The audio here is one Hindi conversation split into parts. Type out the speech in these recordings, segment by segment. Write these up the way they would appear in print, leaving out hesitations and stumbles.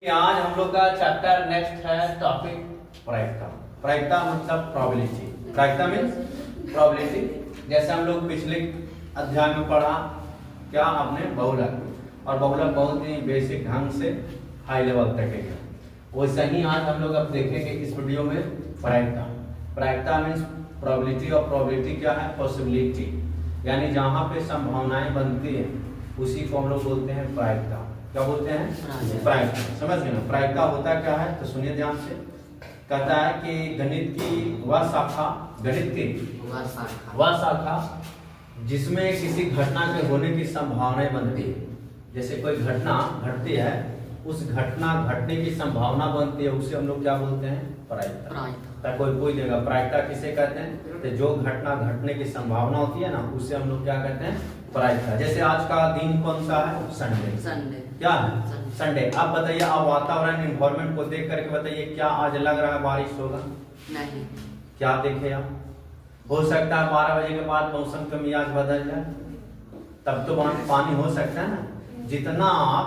आज हम लोग का चैप्टर नेक्स्ट है टॉपिक प्रायिकता। प्रायिकता मतलब प्रोबेबिलिटी। प्रायिकता मीन्स प्रोबेबिलिटी। जैसे हम लोग पिछले अध्याय में पढ़ा क्या आपने बहुलक, और बहुलक बहुत ही बेसिक ढंग से हाई लेवल तक है। वैसे ही आज हम लोग अब देखेंगे इस वीडियो में प्रायिकता। प्रायिकता मीन्स प्रोबेबिलिटी, और प्रोबेबिलिटी क्या है? पॉसिबिलिटी, यानी जहाँ पे संभावनाएं बनती है उसी को हम लोग बोलते हैं प्रायिकता। क्या बोलते हैं? प्रायिकता। समझ गए ना? प्रायिकता होता क्या है तो सुनिए ध्यान से। कहता है कि गणित की वह शाखा, गणित की वह शाखा जिसमें किसी घटना के होने की संभावनाएं बनती है। जैसे कोई घटना घटती है, उस घटना घटने की संभावना बनती है, उसे हम लोग क्या बोलते हैं? प्रायिकता। कोई पूछ देगा प्रायिकता किसे कहते हैं, तो जो घटना घटने की संभावना होती है ना, उसे हम लोग क्या कहते हैं? प्रायिकता। जैसे आज का दिन कौन सा है? संडे। क्या है? संडे। आप बताइए, आप वातावरण इन्वायरमेंट को देख करके बताइए, क्या आज लग रहा है बारिश होगा? नहीं। क्या देखे आप? हो सकता है 12 बजे के बाद मौसम का मिजाज बदल जाए, तब तो पानी हो सकता है ना। जितना आप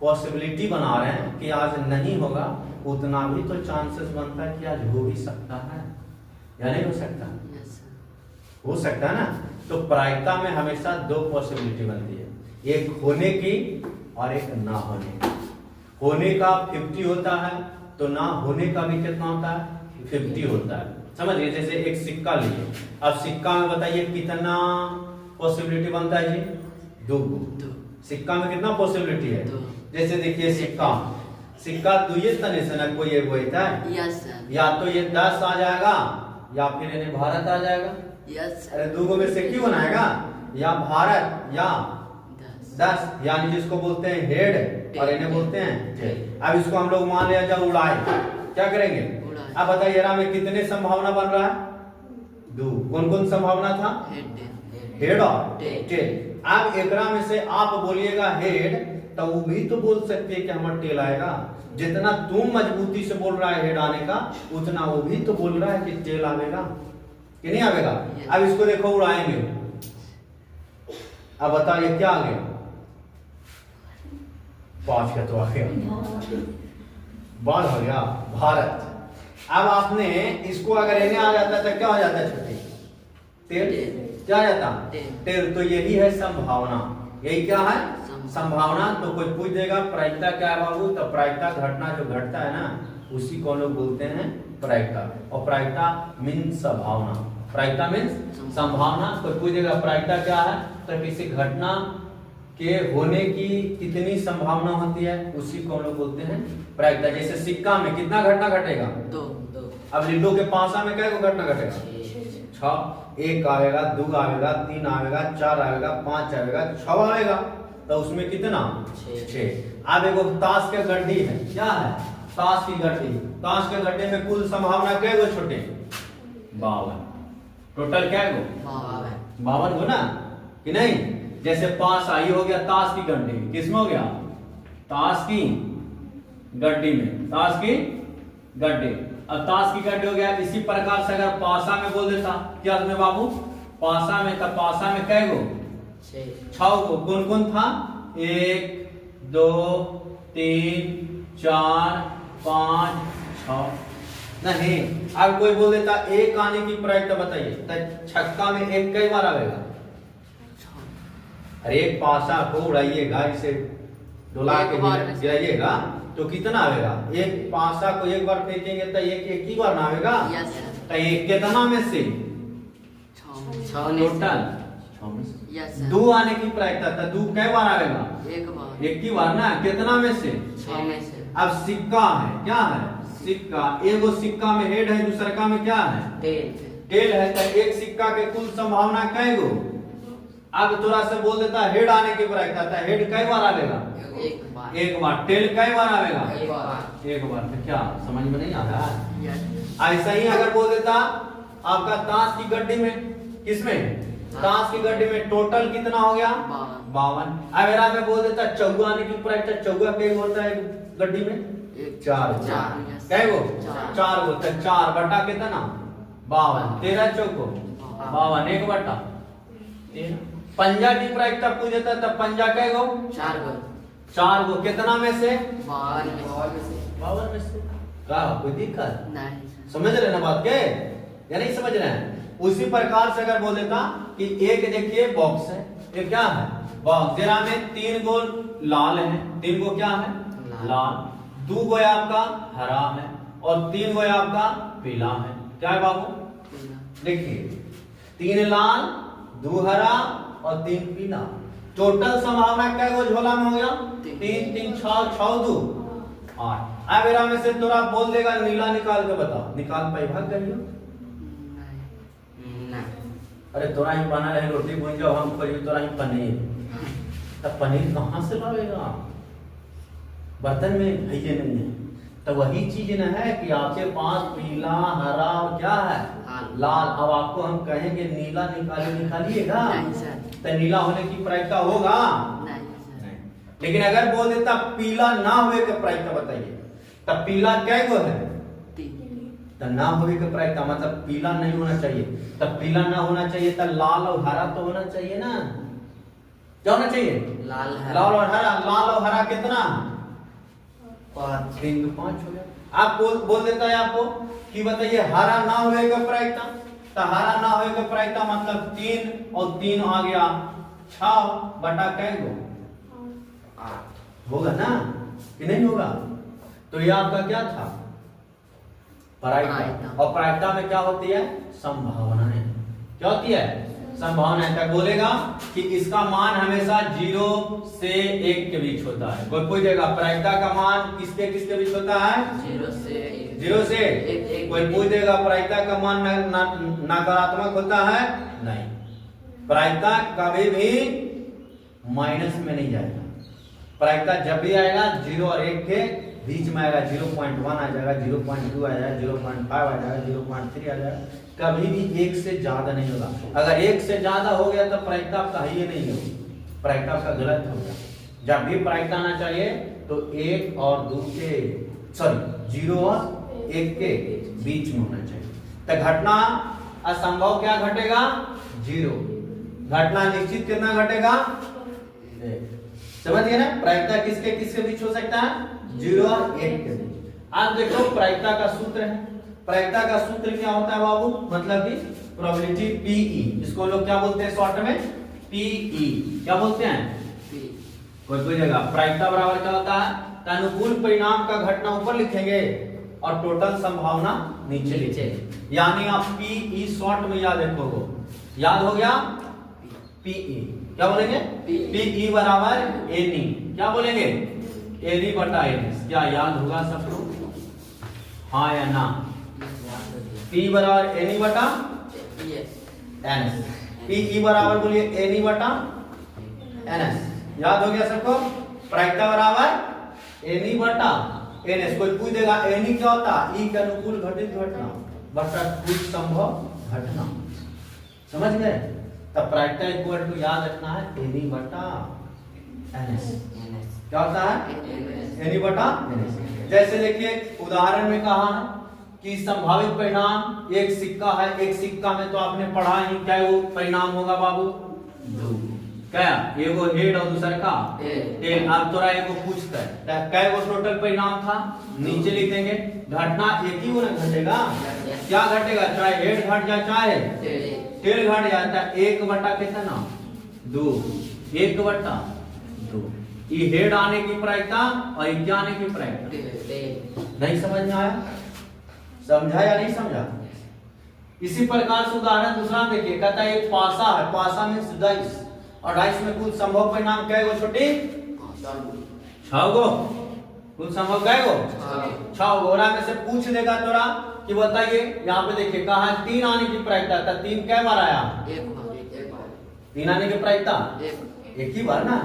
पॉसिबिलिटी बना रहे हैं कि आज नहीं होगा, उतना भी तो चांसेस बनता है कि आज हो भी सकता है, या नहीं हो सकता? हो सकता है ना। तो प्रायिकता में हमेशा दो पॉसिबिलिटी बनती है, एक होने की और एक ना होने की। होने का 50 होता है, तो ना होने का भी कितना होता है? 50 होता है। समझिए, जैसे एक सिक्का लिए, अब सिक्का में बताइए कितना पॉसिबिलिटी बनता है जी? 2। सिक्का में कितना पॉसिबिलिटी है? जैसे देखिए सिक्का दुइये तने से ना कोई एक होता है। या तो ये 10 आ जाएगा, या फिर इन्हें भारत आ जाएगा। अरे दो में से क्यों बनाएगा? या भारत या 10, यानी जिसको बोलते हैं हेड और इन्हें बोलते हैं टेल। अब इसको हम लोग मान लिया जब उड़ाए, क्या करेंगे? अब बताइए में कितने संभावना बन रहा है? 2। कौन कौन संभावना था? हेड और टेल। अब एकरा में से आप बोलिएगा हेड, तो वो भी तो बोल सकते हैं कि हमारा टेल आएगा। जितना तुम मजबूती से बोल रहा है हेड आने का, उतना वो भी तो बोल रहा है कि टेल आवेगा कि नहीं आवेगा। अब इसको देखो उड़ाएंगे, अब बताइए क्या आ गया? 5 का तो आ गया, बाल हो गया भारत। अब आपने इसको अगर इन्हें आ जाता तो क्या हो जाता है? छोटे टेल। क्या आ जाता? टेल। तो यही है संभावना। यही क्या है? संभावना। तो कोई पूछ देगा प्रायिकता क्या है बाबू, तो प्रायिकता घटना जो घटता है ना, उसी को लोग बोलते हैं प्रायिकता। और प्रायिकता मीन्स संभावना। प्रायिकता मीन्स संभावना। कोई पूछ देगा प्रायिकता क्या है, तो किसी घटना के होने की कितनी संभावना होती है, उसी को हम लोग बोलते हैं प्रायिकता। जैसे सिक्का में कितना घटना घटेगा? 2। अब लिड्डो के पासा में क्या घटना घटेगा? 6। 1 आएगा, 2 आएगा, 3 आएगा, 4 आएगा, 5 आएगा, 6 आएगा, तो उसमें कितना? 6। अब एक ताश के गड्डी है, क्या है? ताश की गड्डी। ताश के गड्ढे में कुल संभावना क्या गो छोटे? 52। टोटल क्या गो? 52 गो ना, कि नहीं? जैसे 5 आई हो गया ताश की गड्डी, किसमें हो गया? ताश की गड्डी में, ताश की गड्डी। अब ताश की गड्डी हो गया। इसी प्रकार से अगर पासा में बोल देता, क्या में बाबू? पासा में, तब पासा में क्या गो? 6 गो। कौन कौन था? 1 2 3 4 5 6 नहीं। अब कोई बोल देता 1 आने की प्रायिकता बताइए, तो छक्का में 1 कई बार आएगा? अरे एक पासा को उड़ाइएगा, इसे डोला के गिराइएगा तो कितना आएगा? एक पासा को एक बार फेंकेंगे तो एक ही बार ना आएगा। तो एक कितना में से? टोटल 6। 2 आने की प्रायिकता, तो 2 कई बार आएगा? एक ही बार ना। कितना में से? 6 में से। अब सिक्का है, क्या है? सिक्का। एगो सिक्का में हेड है, दूसरा का में क्या है? टेल है। तो एक सिक्का के कुल संभावना कै गो? अब थोड़ा से बोल देता हेड आने की प्रायिकता, था हेड कई बार आवेगा? एक बार। टेल कई बार आवेगा? एक बार। तो क्या समझ में नहीं आ रहा है? ऐसा ही अगर बोल देता आपका ताश की गड्डी में, किसमें? ताश की गड्डी में टोटल कितना हो गया? 52। अगर मैं बोल देता चौगा आने की प्रायिकता, चौगा कई होता है गड्डी में? 4 कई गो? 4 गो। तो 4 बटा कितना? 52। 13 चौको 52, 1 बटा 13। पंजा की प्रायिकता पूछ देता, तब पंजा कई गो? 4 गो। 4 को कितना में से? 52 में से। क्या कोई दिक्कत नहीं? समझ रहे ना बात के या नहीं समझ रहे हैं? उसी प्रकार से अगर बोल देता कि एक देखिए बॉक्स है, ये क्या है? बॉक्स, जरा में 3 गो लाल है, 3 गो क्या है? लाल, 2 गो आपका हरा है और 3 गो आपका पीला है। क्या है बाबू? देखिए 3 लाल, 2 हरा और 3 पीला। टोटल संभावना क्या गो झोला में हो गया? 3 3 6 6 2 8। अब एरा में से तोरा बोल देगा नीला निकाल के बताओ, निकाल पाई भाग करियो? अरे तोरा ही बना रहे रोटी भून जाओ, हम करियो तोरा ही पनीर, तब पनीर कहाँ से लावेगा? बर्तन में है ये नहीं है। तो वही चीज न है कि आपके पास पीला हरा और क्या है? लाल। अब आपको हम कहेंगे नीला निकालिएगा, तो नीला होने की प्रायिकता होगा नहीं। लेकिन अगर बोल देता पीला ना हुए का प्रायिकता बताइए, तब पीला क्या गो है? तो ना हुए का प्रायिकता मतलब पीला नहीं होना चाहिए, तब पीला ना होना चाहिए, तब लाल और हरा तो होना चाहिए ना। क्या होना चाहिए? लाल और हरा। लाल और हरा कितना? 5 3 2 5 हो गया। आप बोल देता है आपको कि बताइए हरा ना हुए का प्रायिकता, तो हरा ना हुए का प्रायिकता मतलब 3 और 3 आ गया 6 बटा क्या गो? 8 होगा ना कि नहीं होगा? तो ये आपका क्या था? प्रायिकता। और प्रायिकता में क्या होती है? संभावनाएं। क्या होती है? संभावनाएं। तक बोलेगा कि इसका मान हमेशा 0 से 1 के बीच होता है। कोई पूछेगा प्रायिकता का मान किसके किसके बीच होता है? 0 से 1। कोई पूछेगा प्रायिकता का मान नकारात्मक होता है? नहीं, प्रायिकता कभी भी माइनस में नहीं जाएगा। प्रायिकता जब भी आएगा 0 और 1 के बीच में आएगा। 0.1 आ जाएगा, 0.2 आ जाएगा, 0.5 आ जाएगा, 0.3 आ जाएगा, कभी भी 1 से ज्यादा नहीं होगा। अगर 1 से ज्यादा हो गया तो प्रायिकता आपका ही नहीं होगी, प्रायिकता आपका गलत हो गया। जब भी प्रायिकता आना चाहिए तो 1 और 2 के 0 और 1 के बीच में होना चाहिए। तो घटना असंभव क्या घटेगा? 0। घटना निश्चित कितना घटेगा? 1। समझ गए ना? प्रायिकता किसके किसके बीच हो सकता है? 0 और 1 के बीच। आज देखो प्रायिकता का सूत्र है। प्रायिकता का सूत्र क्या होता है बाबू? मतलब कि प्रोबेबिलिटी पीई, इसको लोग क्या बोलते हैं शॉर्ट में? पीई। क्या बोलते हैं? कोई पूछेगा प्रायिकता बराबर क्या होता है? तो अनुकूल परिणाम का घटना ऊपर लिखेंगे और टोटल संभावना नीचे लिखेंगे। यानी आप पीई शॉर्ट में याद रखोगे। याद हो गया? पीई क्या बोलेंगे? पीई बराबर एनी। क्या बोलेंगे? एनी बटा एनएस। क्या याद होगा सबको? हाँ या ना? पी बराबर एनी बटा एनएस। पीई बराबर बोलिए एनी बटा एनएस। याद हो गया सबको? प्रायिकता बराबर एनी बटा एनएस। कोई पूछ देगा एनी क्या होता? ई के अनुकूल घटित घटना बटा कुल संभव घटना। समझ गए? तब प्रायिकता इक्वल टू याद रखना है एनी बटा एनएस। क्या होता है? एनी बटा एनएस। जैसे देखिए उदाहरण में कहा है कि संभावित परिणाम एक सिक्का है। एक सिक्का में तो आपने पढ़ा ही, क्या वो परिणाम होगा बाबू? 2। क्या? एगो हेड और दूसरा का टेल। अब तोरा एगो पूछता है क्या वो टोटल परिणाम था? नीचे लिख देंगे। घटना एक ही ना घटेगा? क्या घटेगा? चाहे हेड घट जाए चाहे टेल घट जाता है। 1 बटा कितना? 2। 1 बटा 2। ये हेड आने की प्रायिकता और ये क्या आने की प्रायिकता? नहीं समझ में आया? समझा या नहीं समझा? इसी प्रकार से उदाहरण दूसरा देखिए। कहता है एक पासा है, पासा में डाइस और डाइस में कुल संभव परिणाम क्या है? छोटी 6 गो। कुल संभव क्या है? 6 गो। में से पूछ देगा तोरा कि बताइए, यहाँ पे देखिए कहा है 3 आने की प्रायिकता था। 3 कै बार आया? 3 आने की प्रायिकता एक ही बार ना।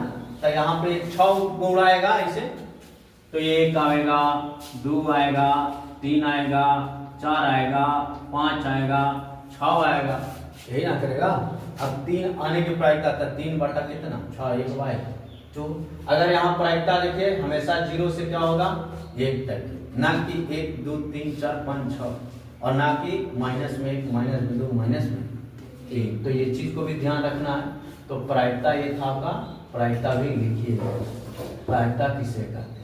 तो यहाँ पे 6 गुण आएगा ऐसे, तो ये 1 आएगा, 2 आएगा, 3 आएगा, 4 आएगा, 5 आएगा, 6 आएगा, यही ना करेगा। अब 3 आने की प्रायिकता था 3 बटा कितना? 6। 1 बाय 2। अगर यहाँ प्रायिकता देखिए हमेशा 0 से क्या होगा? 1 तक, ना कि 1 2 3 4 5 6 और ना कि माइनस में 1 माइनस में 2 माइनस में 3। तो ये चीज को भी ध्यान रखना है। तो प्रायिकता ये था आपका, प्रायिकता भी लिखिए। प्रायिकता किसे कहते हैं?